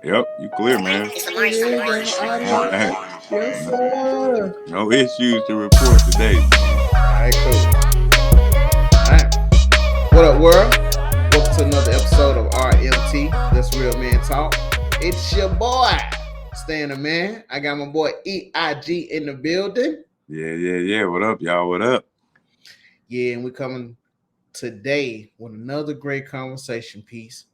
Yep, you clear, man. Hey, Yes, no, sir. no issues to report today. All right, cool. All right. What up, world? Welcome to another episode of RMT. That's Real Man Talk. It's your boy, Stan the Man. I got my boy EIG in the building. Yeah. What up, y'all? What up? Yeah, and we're coming today with another great conversation piece.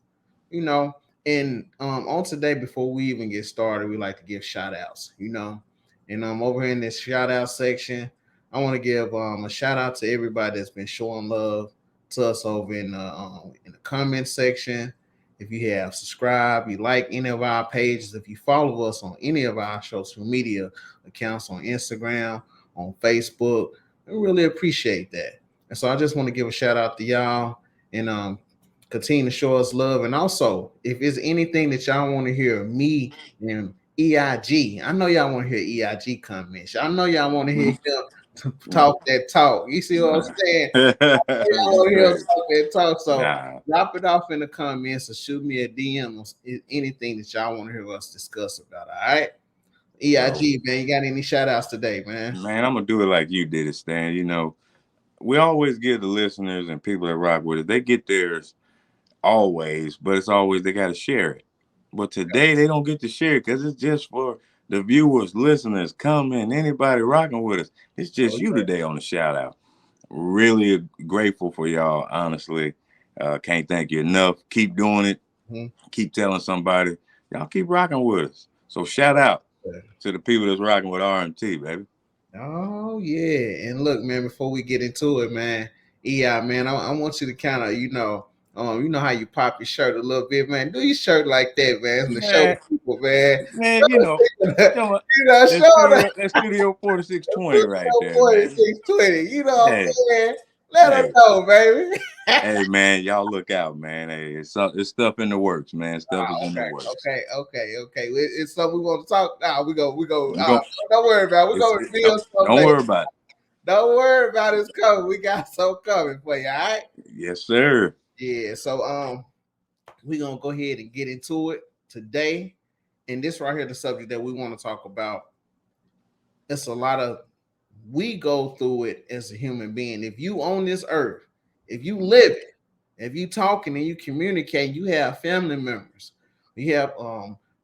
You know, and on today, before we even get started, we like to give shout outs, And over here in this shout out section, I want to give a shout out to everybody that's been showing love to us over in the comment section. If you have subscribed, you like any of our pages, if you follow us on any of our social media accounts on Instagram, on Facebook, we really appreciate that. And so I just want to give a shout out to y'all and continue to show us love. And also, if it's anything that y'all want to hear me and EIG, I know y'all want to hear EIG comments. I know y'all want to hear him talk that talk. You see what I'm saying? Y'all want to hear him Great. talk that talk. So Nah, drop it off in the comments or shoot me a DM on anything that y'all want to hear us discuss about. All right. so EIG, man, you got any shout outs today, man? man, I'm gonna do it like you did it, Stan. We always give the listeners and people that rock with it. They get theirs always, but it's always they got to share it. But today they don't get to share it because it's just for the viewers, listeners, coming, anybody rocking with us. It's Oh, just you today on the shout out. Really grateful for y'all, honestly. Can't thank you enough. Keep doing it. yeah. Keep telling somebody. Y'all keep rocking with us. So shout out to the people that's rocking with RMT, baby. Oh yeah, and look, man. Before we get into it, man, man, I want you to kind of, you know how you pop your shirt a little bit, man. Do your shirt like that, man, to show the Man, people, man. man, you know what? That Show them studio, that studio 4620 right there, forty man. six twenty. You know what I'm Hey, saying? Let them hey, know, baby. hey, man, y'all look out, man. Hey, it's stuff in the works, man. Stuff is in the Okay, works. okay. It's something we want to talk. Now we go. We gon' Don't worry about it. We're it's gonna it, reveal some don't later. worry about Don't worry about it's coming. We got some coming for you. All right. it. Yes, sir. Yeah. So we're gonna go ahead and get into it today. And this right here, the subject that we want to talk about. It's a lot of we go through it as a human being. If you on this earth, if you live it, if you talking and you communicate, you have family members, you have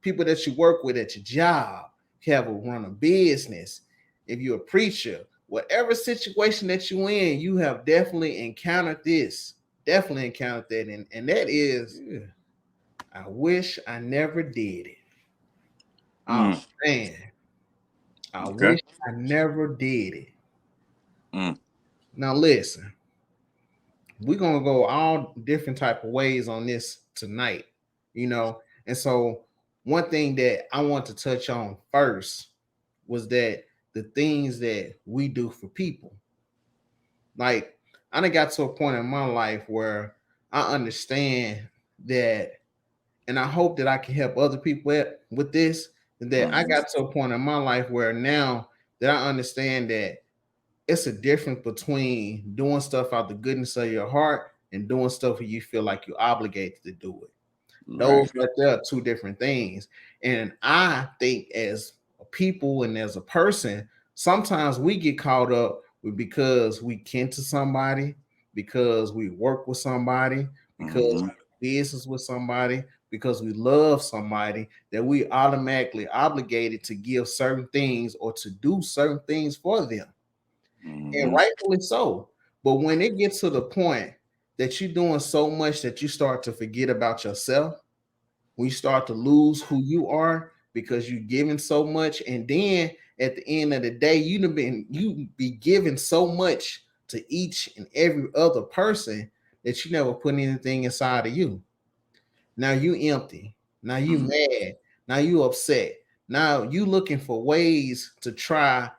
people that you work with at your job, you have a run a business, if you're a preacher, whatever situation that you in, you have definitely encountered this, definitely encountered that, and that is, I wish I never did it. Oh Mm, man, I okay. wish I never did it. Mm, Now listen, we're gonna go all different type of ways on this tonight, And so one thing that I want to touch on first was that the things that we do for people. Like I done got to a point in my life where I understand that, and I hope that I can help other people with this. That I mm, got to a point in my life where now that I understand that it's a difference between doing stuff out the goodness of your heart and doing stuff where you feel like you're obligated to do it. right. Those right there are two different things. And I think as a people and as a person, sometimes we get caught up with because we kin to somebody, because we work with somebody, because Mm-hmm. we business with somebody, because we love somebody, that we automatically obligated to give certain things or to do certain things for them, and Mm-hmm. rightfully so. But when it gets to the point that you're doing so much that you start to forget about yourself, when you start to lose who you are because you're giving so much, and then at the end of the day, you be giving so much to each and every other person that you never put anything inside of you. Now you empty. Now you Mm-hmm. mad. Now you upset. Now you looking for ways to try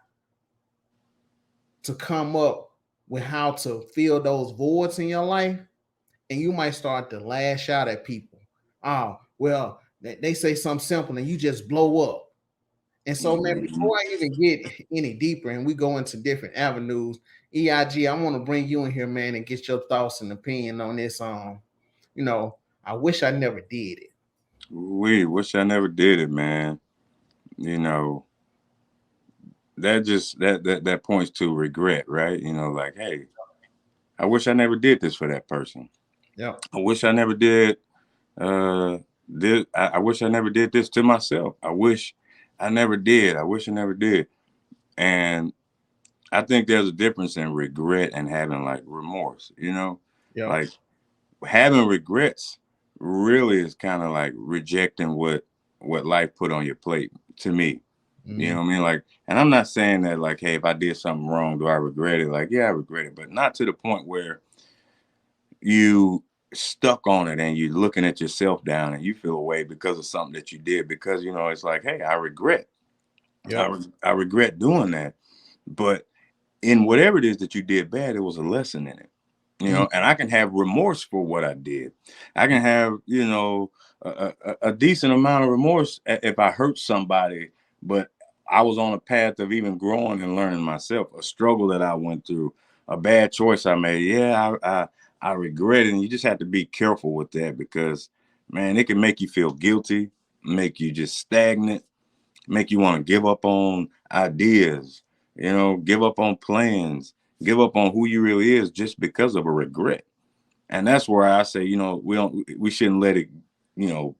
to come up with how to fill those voids in your life, and you might start to lash out at people. Oh, well, they say something simple and you just blow up. And so, man, Mm-hmm. before I even get any deeper and we go into different avenues, EIG, I want to bring you in here, man, and get your thoughts and opinion on this. You know, I wish I never did it. We wish I never did it, man. You know, that just that points to regret, right? You know, like, hey, I wish I never did this for that person. Yep. I wish I never did I wish I never did this to myself. I wish I never did. I wish I never did. And I think there's a difference in regret and having like remorse, you know? Yep. Like having regrets really is kind of like rejecting what life put on your plate to me. You Mm-hmm. know what I mean? Like, and I'm not saying that like, hey, if I did something wrong, do I regret it? Like, yeah, I regret it, but not to the point where you stuck on it and you're looking at yourself down and you feel away because of something that you did. Because you know, it's like, hey, I regret. Yep. I regret doing that. But in whatever it is that you did bad, it was a lesson in it. You Mm. know, and I can have remorse for what I did. I can have, you know, a decent amount of remorse if I hurt somebody, but I was on a path of even growing and learning myself, a struggle that I went through, a bad choice I made. Yeah, I regret it. And you just have to be careful with that because, man, it can make you feel guilty, make you just stagnant, make you want to give up on ideas, you know, give up on plans, give up on who you really is just because of a regret. And that's where I say, you know, we shouldn't let it, you know,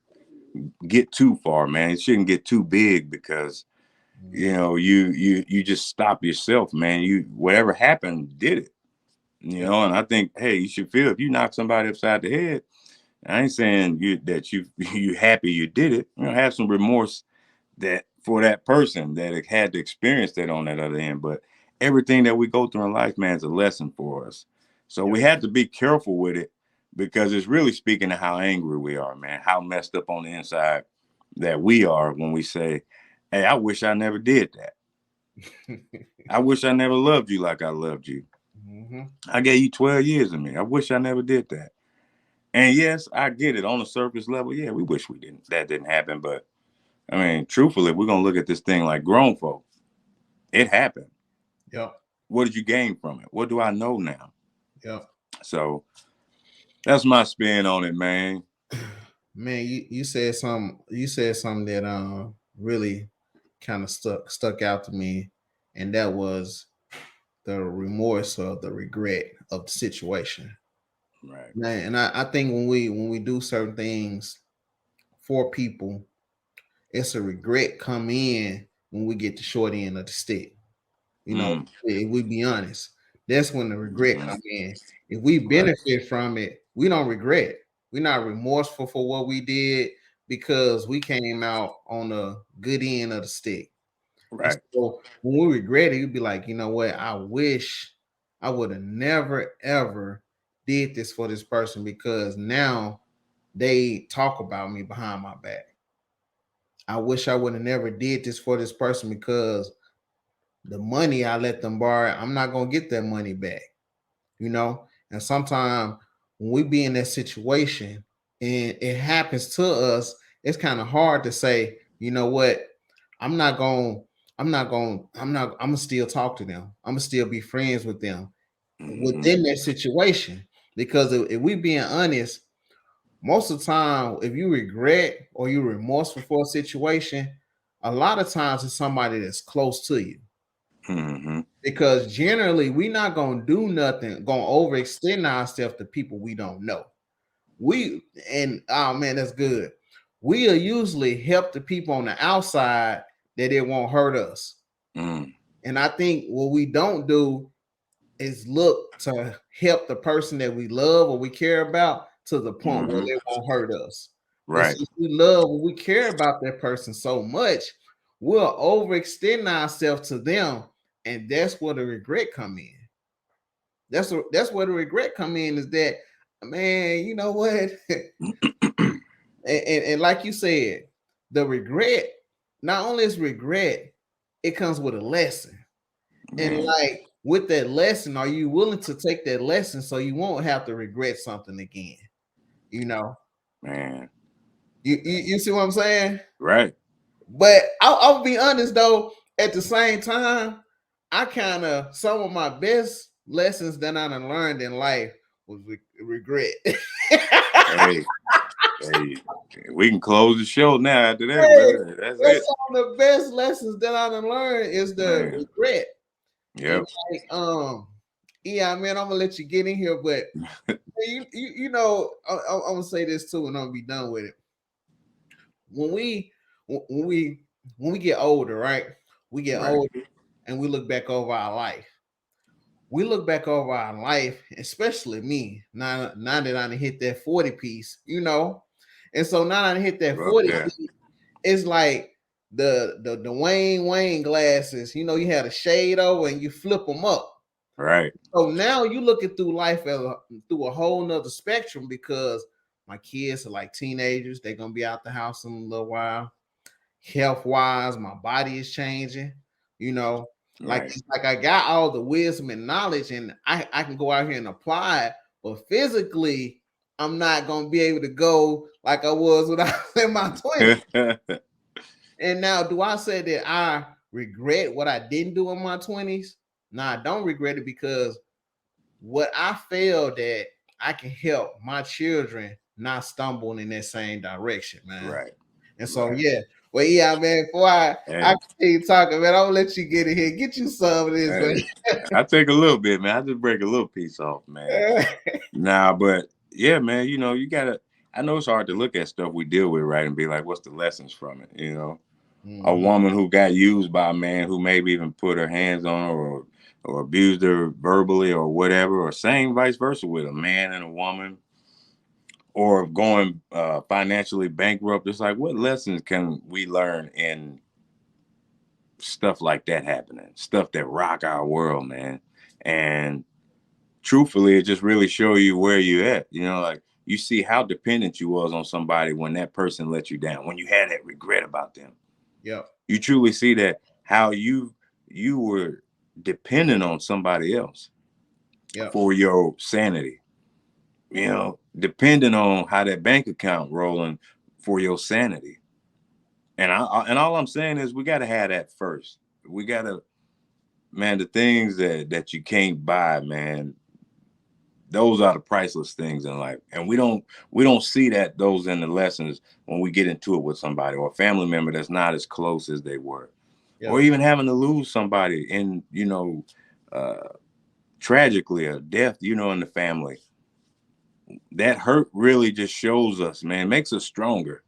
get too far, man. It shouldn't get too big because, you Mm. know, you just stop yourself, man. You whatever happened, did it. You Yep. know, and I think, hey, you should feel if you knock somebody upside the head. I ain't saying you that you happy you did it. You know, have some remorse that for that person that had to experience that on that other end. But everything that we go through in life, man, is a lesson for us. So Yep. we have to be careful with it because it's really speaking to how angry we are, man, how messed up on the inside that we are when we say, hey, I wish I never did that. I wish I never loved you like I loved you. Mm-hmm. I gave you 12 years of me. I wish I never did that. And yes, I get it on the surface level. Yeah, we wish we didn't that didn't happen. But I mean, truthfully, we're gonna look at this thing like grown folk. It happened. Yep. What did you gain from it? What do I know now? Yep. So that's my spin on it, man. Man, you said something that really kind of stuck out to me, and that was the remorse or the regret of the situation. Right. Man, and I think when we do certain things for people, it's a regret come in when we get the short end of the stick. You know, Mm. if we be honest, that's when the regret Hmm. come in. If we Right. benefit from it, we don't regret. We're not remorseful for what we did because we came out on the good end of the stick. And Right. so when we regret it, you'd be like, you know what? I wish I would have never ever did this for this person because now they talk about me behind my back. I wish I would have never did this for this person because the money I let them borrow, I'm not gonna get that money back, you know. And sometimes when we be in that situation and it happens to us, it's kind of hard to say, you know what, I'm not gonna, I'm gonna still talk to them. I'm gonna still be friends with them Hmm. within that situation. Because if we being honest, most of the time, if you regret or you're remorseful for a situation, a lot of times it's somebody that's close to you Hmm. because generally we're not gonna do nothing, gonna overextend ourselves to people we don't know. We and oh man, that's good. We'll usually help the people on the outside that it won't hurt us. Mm. And I think what we don't do is look to help the person that we love or we care about to the point where Hmm. they won't hurt us. But Right. since we love or we care about that person so much, we'll overextend ourselves to them, and that's where the regret come in. That's where the regret come in is that man, you know what? And like you said, the regret not only is regret, it comes with a lesson. And Man. like with that lesson, are you willing to take that lesson so you won't have to regret something again? You know, Man. you see what I'm saying? Right. But I'll be honest though, at the same time, I kind of some of my best lessons that I done learned in life was regret. Hey. Hey, we can close the show now after that, Hey, brother. That's that's it, some of the best lessons that I done learned is the man. regret. And Yep. like, yeah, man, I'm gonna let you get in here, but you know, I'm gonna say this too, and I'm gonna be done with it. When we when we when we get older, right? We get Right. older and we look back over our life. We look back over our life, especially me. Now that I done hit that 40 piece, you know, and so now I done hit that We're up 40 there. piece. It's like the Wayne glasses. You know, you had a shade over and you flip them up. Right. So now you looking through life through a whole nother spectrum because my kids are like teenagers. They're gonna be out the house in a little while. Health wise, my body is changing. You know, like Right. it's like I got all the wisdom and knowledge, and I can go out here and apply it. But physically, I'm not gonna be able to go like I was when I was in my 20s. And now, do I say that I regret what I didn't do in my 20s? No, I don't regret it because what I failed at, I can help my children not stumble in that same direction, man. Right. And so, Right. yeah, well, yeah, man. Before I Hey. continue talking, man, I'm gonna let you get in here, get you some of this, Hey. I take a little bit, man. I just break a little piece off, man. man. Nah, but yeah, man, you gotta I know it's hard to look at stuff we deal with, right, and be like, what's the lessons from it? A Hmm. woman who got used by a man who maybe even put her hands on her or abused her verbally or whatever, or same vice versa with a man and a woman, or going financially bankrupt. It's like, what lessons can we learn in stuff like that happening? Stuff that rock our world, man. And truthfully, it just really show you where you at. Like you see how dependent you was on somebody when that person let you down, when you had that regret about them. Yep, You truly see that how you were dependent on somebody else yep, for your sanity. Depending on how that bank account rolling for your sanity. And all I'm saying is we got to have that first. We got to, man, the things that you can't buy, man. Those are the priceless things in life, and we don't see that those in the lessons when we get into it with somebody or a family member that's not as close as they were, or yep, even having to lose somebody in uh, tragically a death, in the family. That hurt really just shows us, man, makes us stronger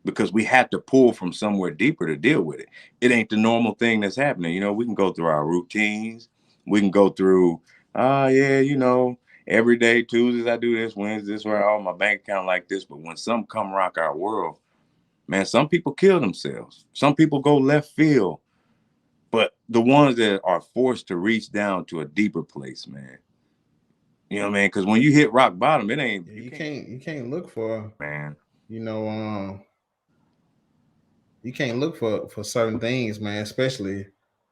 because we have to pull from somewhere deeper to deal with it. It ain't the normal thing that's happening. We can go through our routines. We can go through, yeah, every day, Tuesdays I do this, Wednesdays where all my bank account like this. But when some come rock our world, man, some people kill themselves. Some people go left field. But the ones that are forced to reach down to a deeper place, man. You know what I mean? Because when you hit rock bottom, it ain't, yeah. you You can't, can't look for, man. you know, you can't look for certain things, man. Especially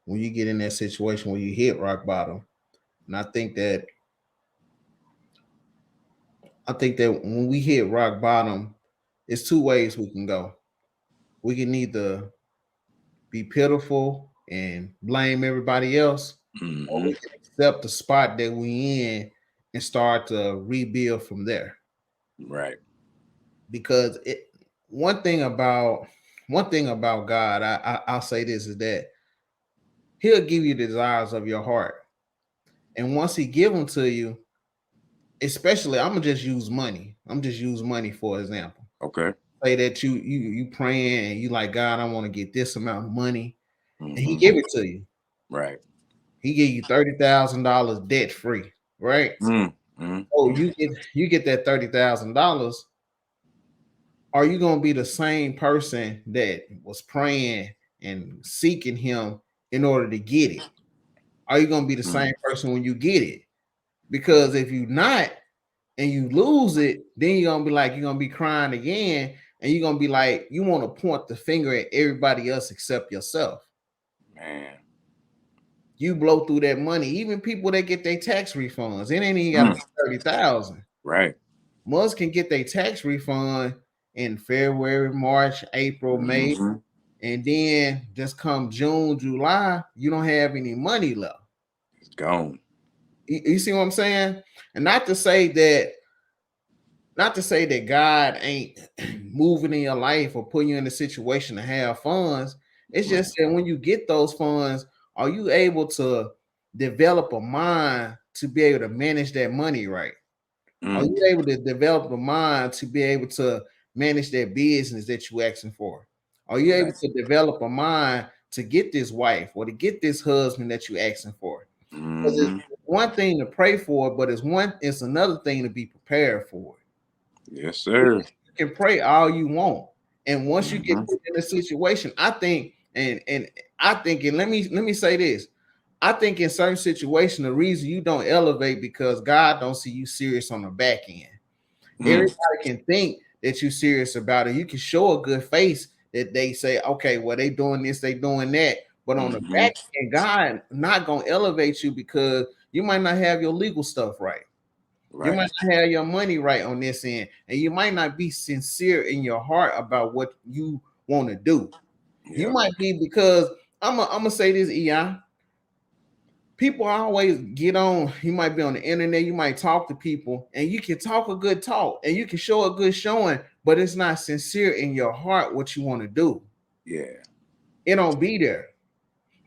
when you get in that situation where you hit rock bottom. And I think that when we hit rock bottom, it's two ways we can go. We can either be pitiful and blame everybody else, or Hmm. we can accept the spot that we in and start to rebuild from there. Right. Because one thing about God, I'll say this is that He'll give you the desires of your heart, and once He give them to you, especially I'm gonna just use money. I'm just use money for example. Okay. Say that you praying and you like God, I want to get this amount of money, and He Hmm. give it to you. Right. He give you $30,000 debt free, right? Mm, mm, So mm. you get that $30,000. Are you gonna be the same person that was praying and seeking Him in order to get it? Are you gonna be the Mm, same person when you get it? Because if you not and you lose it, then you're gonna be crying again, and you're gonna be like you want to point the finger at everybody else except yourself. man. You blow through that money, even people that get their tax refunds. It ain't even gotta Mm, be 30,000. right. Most can get their tax refund in February, March, April, May, Hmm. and then just come June, July, you don't have any money left. It's gone. You see what I'm saying? And not to say that not to say that God ain't moving in your life or putting you in a situation to have funds. It's Right. just that when you get those funds, are you able to develop a mind to be able to manage that money right? Are Mm. you able to develop a mind to be able to manage that business that you asking for? Are you able Right. to develop a mind to get this wife or to get this husband that you asking for? Because it's Mm-hmm. one thing to pray for, but it's another thing to be prepared for it. Yes, Because sir. you can pray all you want, and once you get Mm-hmm. put in a situation, I think, and I think, and let me say this, I think in certain situations, the reason you don't elevate because God don't see you serious on the back end. Mm. Everybody can think that you're serious about it. You can show a good face that they say, okay, well, they doing this, they doing that. But on the Mm-hmm. back end, God not gonna elevate you because you might not have your legal stuff right. You Right. might not have your money right on this end, and you might not be sincere in your heart about what you want to do. You Yep. might be because I'm gonna say this, Ei. People always get on. You might be on the internet. You might talk to people, and you can talk a good talk, and you can show a good showing, but it's not sincere in your heart what you want to do. Yeah. It don't be there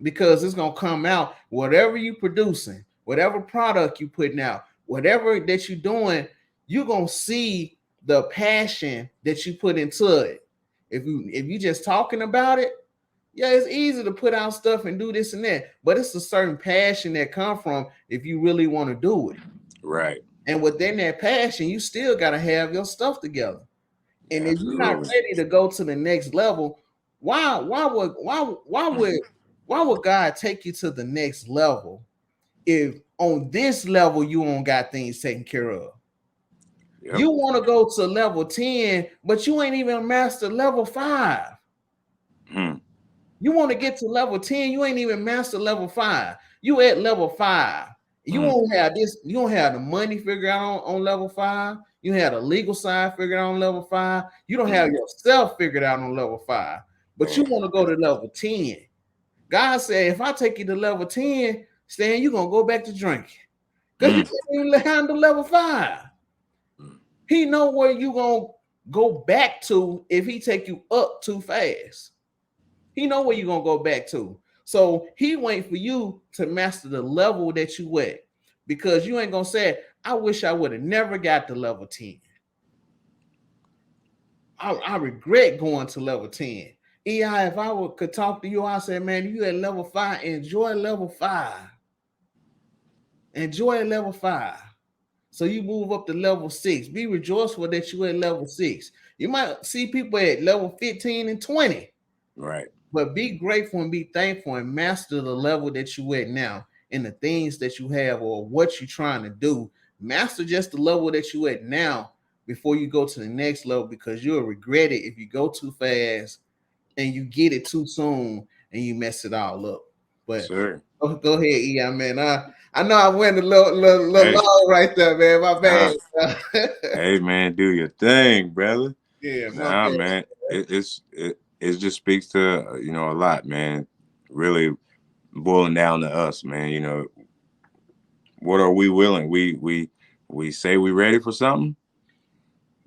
because it's gonna come out. Whatever you producing, whatever product you putting out, whatever that you doing, you gonna see the passion that you put into it. If you just talking about it, yeah, it's easy to put out stuff and do this and that, but it's a certain passion that come from if you really want to do it. Right. And within that passion, you still got to have your stuff together. And if you're not Absolutely. ready to go to the next level, why would God take you to the next level if on this level you don't got things taken care of? Yep. You want to go to level 10, but you ain't even mastered level 5. Mm. You want to get to level 10, you ain't even master level 5. You at level 5. You Mm. won't have this, you don't have the money figured out on level 5. You have the legal side figured out on level 5. You don't have Mm. yourself figured out on level 5. But you Man. want to go to level 10. God said, if I take you to level 10, Stan, you're gonna go back to drinking. Because you Mm. can't even handle level 5. Mm. He know where you gonna go back to if he take you up too fast. He know where you're gonna go back to. So he wait for you to master the level that you at. Because you ain't gonna say, I wish I would have never got to level 10. I regret going to level 10. EI, if could talk to you, I said, man, you at level 5, enjoy level 5. Enjoy level 5. So you move up to level 6. Be rejoiceful that you at level 6. You might see people at level 15 and 20. Right. But be grateful and be thankful and master the level that you at now and the things that you have or what you're trying to do. Master just the level that you at now before you go to the next level because you'll regret it if you go too fast and you get it too soon and you mess it all up. Yes, But sir. go ahead, Ei, man. I know I went a little Hey. long right there, man. My Nah. bad. Hey, man. Do your thing, brother. Yeah, my Nah, bad. man. It just speaks to a lot, man. Really boiling down to us, man. What are we willing? We say we ready for something,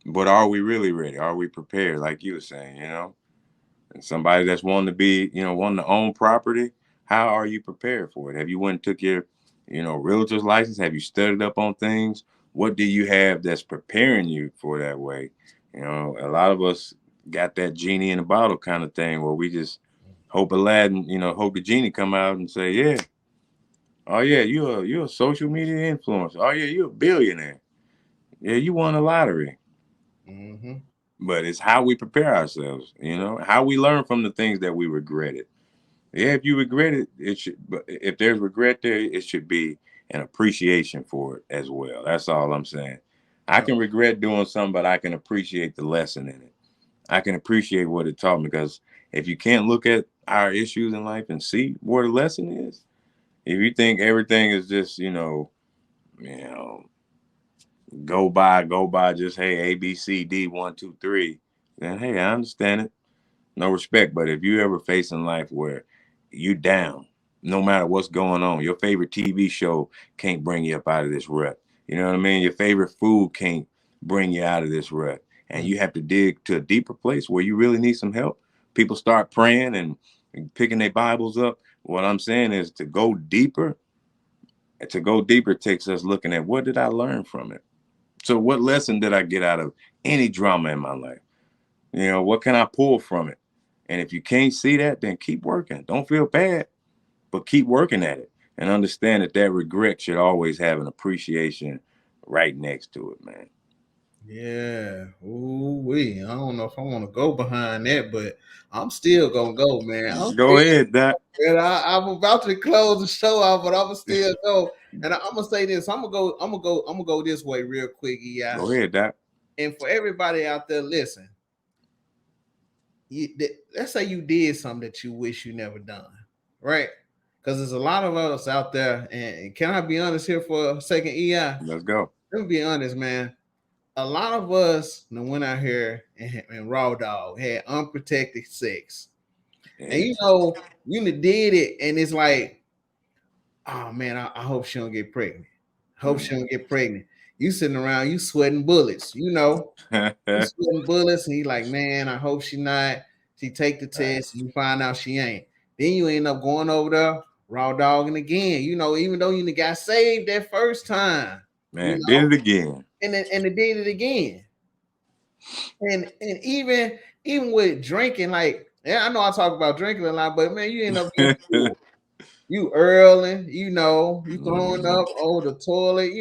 but are we really ready? Are we prepared? Like you were saying, and somebody that's wanting to be, wanting to own property. How are you prepared for it? Have you went and took your, realtor's license? Have you studied up on things? What do you have that's preparing you for that way? A lot of us got that genie in a bottle kind of thing where we just hope Aladdin, hope the genie come out and say, yeah, oh yeah, you're a social media influencer. Oh yeah, you're a billionaire. Yeah, you won the lottery. Mm-hmm. But it's how we prepare ourselves, how we learn from the things that we regretted. Yeah, if you regret it, it should. But if there's regret there, it should be an appreciation for it as well. That's all I'm saying. I Yeah. can regret doing something, but I can appreciate the lesson in it. I can appreciate what it taught me because if you can't look at our issues in life and see where the lesson is, if you think everything is just you know, go by, just hey A B C D 1 2 3, then hey, I understand it. No respect. But if you ever face in life where you down, no matter what's going on, your favorite TV show can't bring you up out of this rut. You know what I mean? Your favorite food can't bring you out of this rut. And Mm. you have to dig to a deeper place where you really need some help. People start praying and picking their Bibles up. What I'm saying is to go deeper. And to go deeper takes us looking at what did I learn from it? So what lesson did I get out of any drama in my life? You know, what can I pull from it? And if you can't see that, then keep working. Don't feel bad, but keep working at it and understand that that regret should always have an appreciation right next to it, man. Yeah. Ooh wee. I don't know if I want to go behind that, but I'm still gonna go, man. I'm Go still. ahead, Doc. And I'm about to close the show out, but I'm gonna still go. And I'm gonna say this. I'm gonna go. I'm gonna go. I'm gonna go this way real quick, yeah. Go ahead, Doc. And for everybody out there, listen. Let's say you did something that you wish you never done, right? Because there's a lot of us out there. And can I be honest here for a second, EI? Let's go. Let me be honest, man. A lot of us went out here and raw dog had unprotected sex, and And you did it, and it's like, oh man, I hope she don't get pregnant. Hope she don't get pregnant. You sitting around, you sweating bullets, you sweating bullets, and you like, man, I hope she not. She take the right, test, and you find out she ain't. Then you end up going over there, raw dogging again. Even though you got saved that first time, you man, know, did it again. and it did it again. And even with drinking, like, yeah, I know I talk about drinking a lot, but man, you end up getting full. You early, you throwing Mhm. up over the toilet,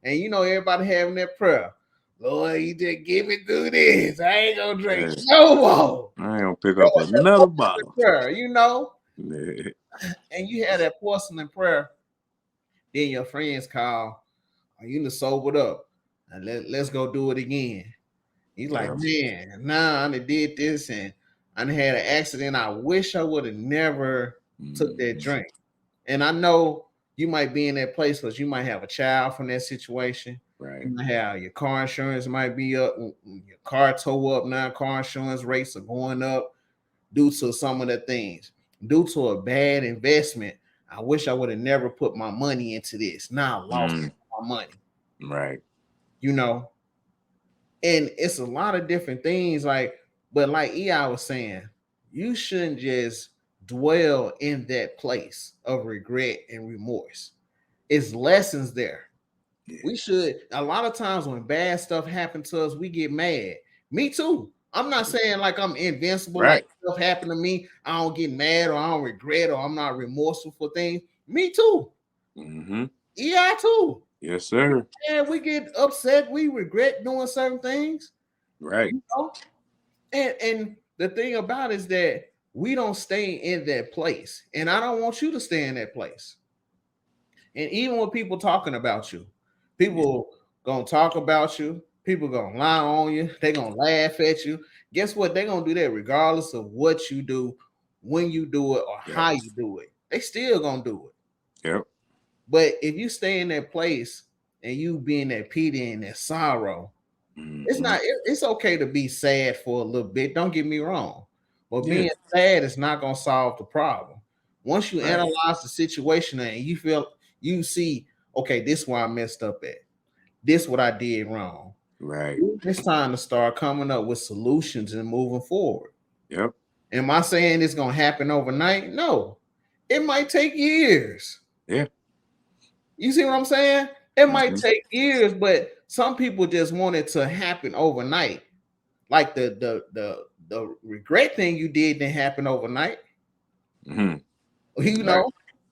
and everybody having that prayer. Lord, you just give me through this. I ain't gonna drink Hey, no more. I ain't gonna pick That up was the another porcelain bottle. prayer. Yeah. And you had that porcelain prayer. Then your friends call, you done sobered up, and let's go do it again. He's like, Yeah. man, nah, I done did this and I done had an accident. I wish I would have never took that Mhm. drink. And I know you might be in that place because you might have a child from that situation. Right. You might have your car insurance might be up, your car tow up now. Car insurance rates are going up due to some of the things, due to a bad investment. I wish I would have never put my money into this. Now I lost Mm. my money, Right. you know. And it's a lot of different things, but like EI was saying, you shouldn't just dwell in that place of regret and remorse. It's lessons there. Yeah. We should, a lot of times when bad stuff happens to us, we get mad. Me too. I'm not saying like I'm invincible, like Right. stuff happened to me, I don't get mad or I don't regret or I'm not remorseful for things. Me too. Mm-hmm. EI too. Yes, sir. And we get upset, we regret doing certain things, Right. you know. And the thing about it is that we don't stay in that place. And I don't want you to stay in that place. And even with people talking about you, Yeah. people gonna talk about you, people gonna lie on you, they gonna laugh at you. Guess what? They gonna do that regardless of what you do, when you do it, or Yep. how you do it. They still gonna do it. Yep. But if you stay in that place and you be in that pity and that sorrow, it's Mm-hmm. not. It's okay to be sad for a little bit. Don't get me wrong, but Yeah. being sad is not gonna solve the problem. Once you Right. analyze the situation and you see, okay, this is where I messed up at. This what I did wrong. Right. It's time to start coming up with solutions and moving forward. Yep. Am I saying it's gonna happen overnight? No, it might take years. Yeah. You see what I'm saying? It might Mm-hmm. take years, but some people just want it to happen overnight. Like the regret thing you did didn't happen overnight. Mm-hmm. You Right. know,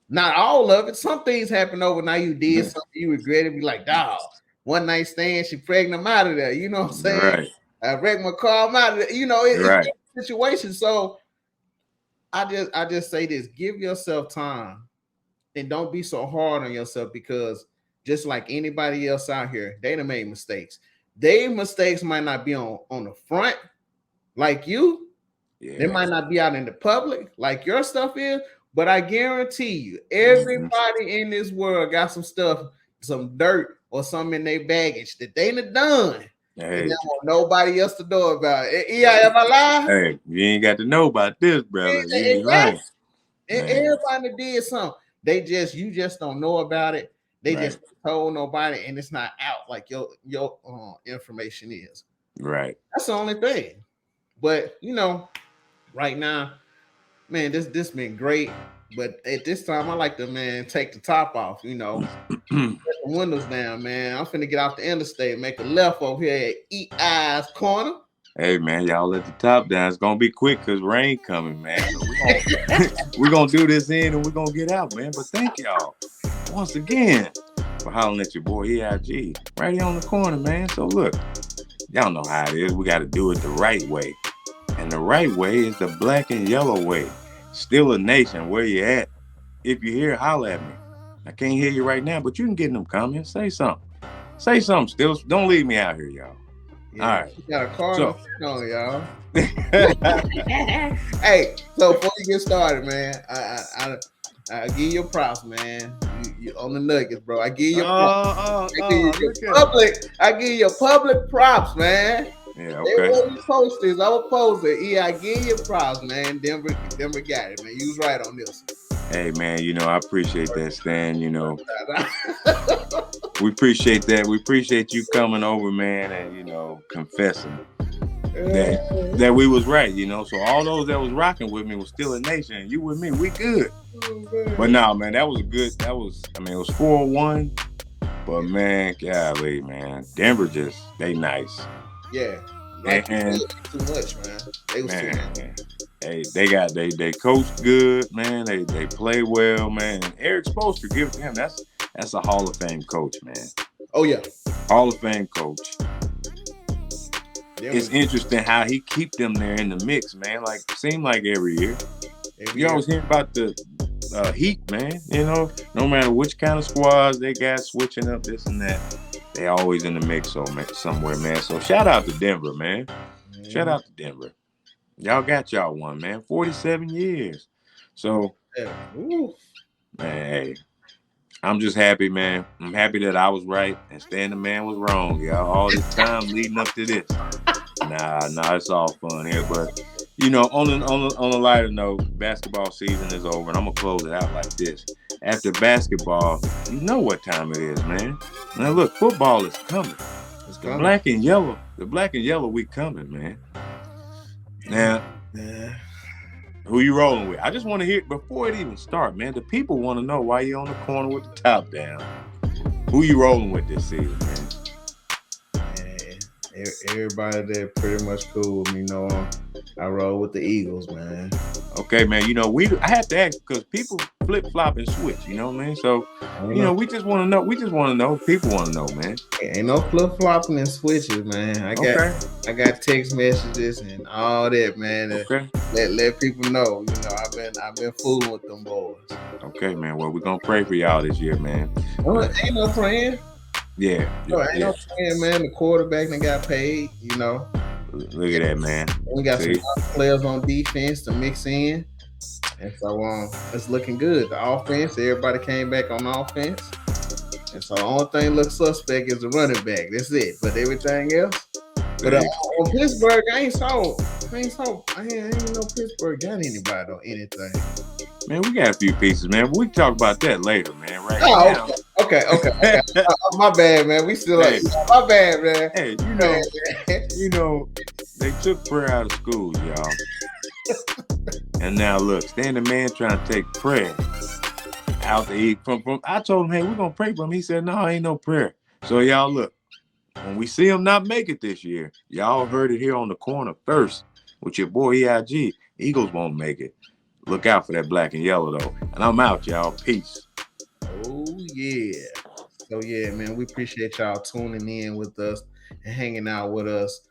not all of it. Some things happen overnight. You did Mhm. something you regretted. Be like, dog, one night stand, she pregnant. I'm out of there. You know what I'm saying? Right. I wrecked my car. I'm out of there. It's Right. a situation. So I just say this: give yourself time and don't be so hard on yourself because just like anybody else out here, they done made mistakes. Their mistakes might not be on the front like you. They Yeah. might not be out in the public like your stuff is, but I guarantee you, Mm-hmm. everybody in this world got some stuff, some dirt or something in their baggage that they done, and they Hey. don't want nobody else to know about it. Yeah, am I lying? Hey. You ain't got to know about this, brother. You ain't Exactly. lying, man. Everybody did something. You just don't know about it. They Right. just told nobody, and it's not out like your information is. Right. That's the only thing. But right now, man, this been great. But at this time, I like to take the top off. Let the windows down, man. I'm finna get off the interstate, make a left over here at Eat Eyes Corner. Hey man, y'all let the top down. It's gonna be quick because rain coming, man. So we gonna do this in and we're gonna get out, man. But thank y'all once again for hollering at your boy EIG right here on the corner, man. So look, y'all know how it is. We got to do it the right way, and the right way is the black and yellow way. Still a nation. Where you at? If you hear, holler at me. I can't hear you right now, but you can get in them comments. Say something. Say something. Still, don't leave me out here, y'all. All Yeah, right. we got a car So. on, y'all. Hey, so before you get started, man, I give you your props, man. You on the Nuggets, bro. I give you your props. I give you your public props, man. Yeah, They okay. wasn't posters. I was posting. Yeah, I give you props, man. Denver got it, man. You was right on this. Hey, man, I appreciate that, Stan. We appreciate that. We appreciate you coming over, man, and, confessing that we was right, So all those that was rocking with me was still a nation. You with me, we good. But no, man, it was, it was 4-1. But, man, golly, man, Denver they nice. Yeah. And too much, man. They was too much. Hey, they coach good, man. They play well, man. And Eric Spoelstra, give it to him. That's a Hall of Fame coach, man. Oh yeah, Hall of Fame coach. It's interesting how he keep them there in the mix, man. Seem like every year. You always hear about the Heat, man. No matter which kind of squads they got switching up this and that, they always in the mix somewhere, man. So shout out to Denver, man. Mm-hmm. Shout out to Denver. Y'all got y'all one, man. 47 years. So, man, hey, I'm just happy, man. I'm happy that I was right and Stan the man was wrong, y'all. All this time leading up to this. Nah, it's all fun here. But, on a lighter note, basketball season is over, and I'm going to close it out like this. After basketball, you know what time it is, man. Now, look, football is coming. It's coming. The black and yellow week coming, man. Now, who you rolling with? I just want to hear, before it even start, man, the people want to know why you on the corner with the top down. Who you rolling with this season, man? Everybody there pretty much cool with me. I roll with the Eagles, man. Okay, man. I have to ask because people flip flop and switch. You know what I mean? So, we just want to know. We just want to know. People want to know, man. Ain't no flip flopping and switches, man. I got text messages and all that, man. Okay. Let people know. I've been fooling with them boys. Okay, man. Well, we're gonna pray for y'all this year, man. Ain't no praying. Yeah. No praying, man. The quarterback that got paid. Look at that, man. We got some players on defense to mix in. And so it's looking good. The offense, everybody came back on offense. And so the only thing looks suspect is the running back. That's it. But everything else. But on Pittsburgh, I ain't know Pittsburgh got anybody or anything. Man, we got a few pieces, man. But we can talk about that later, man. Right now. Okay. My bad, man. We still my bad, man. Hey, they took prayer out of schools, y'all. And now look, Stan the man trying to take prayer out to eat from. I told him, hey, we're gonna pray for him. He said, no, ain't no prayer. So y'all look, when we see him not make it this year, y'all heard it here on the corner first with your boy EIG. Eagles won't make it. Look out for that black and yellow though. And I'm out, y'all. Peace. Oh yeah. So yeah, man, we appreciate y'all tuning in with us and hanging out with us.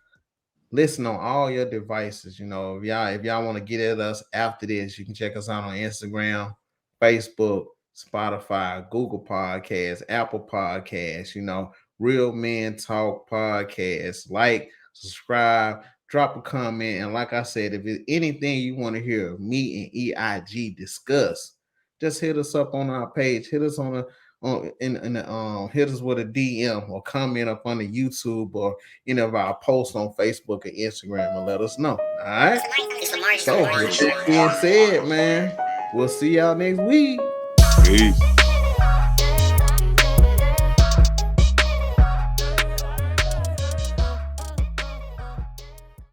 Listen on all your devices. If y'all want to get at us after this, you can check us out on Instagram, Facebook, Spotify, Google Podcasts, Apple Podcasts, Real Men Talk Podcast. Like, subscribe, drop a comment. And like I said, if it's anything you want to hear me and EIG discuss, just hit us up on our page. Hit us hit us with a DM or comment up on the YouTube or any of our posts on Facebook or Instagram and let us know. All right. So with that being said, man, we'll see y'all next week. Peace.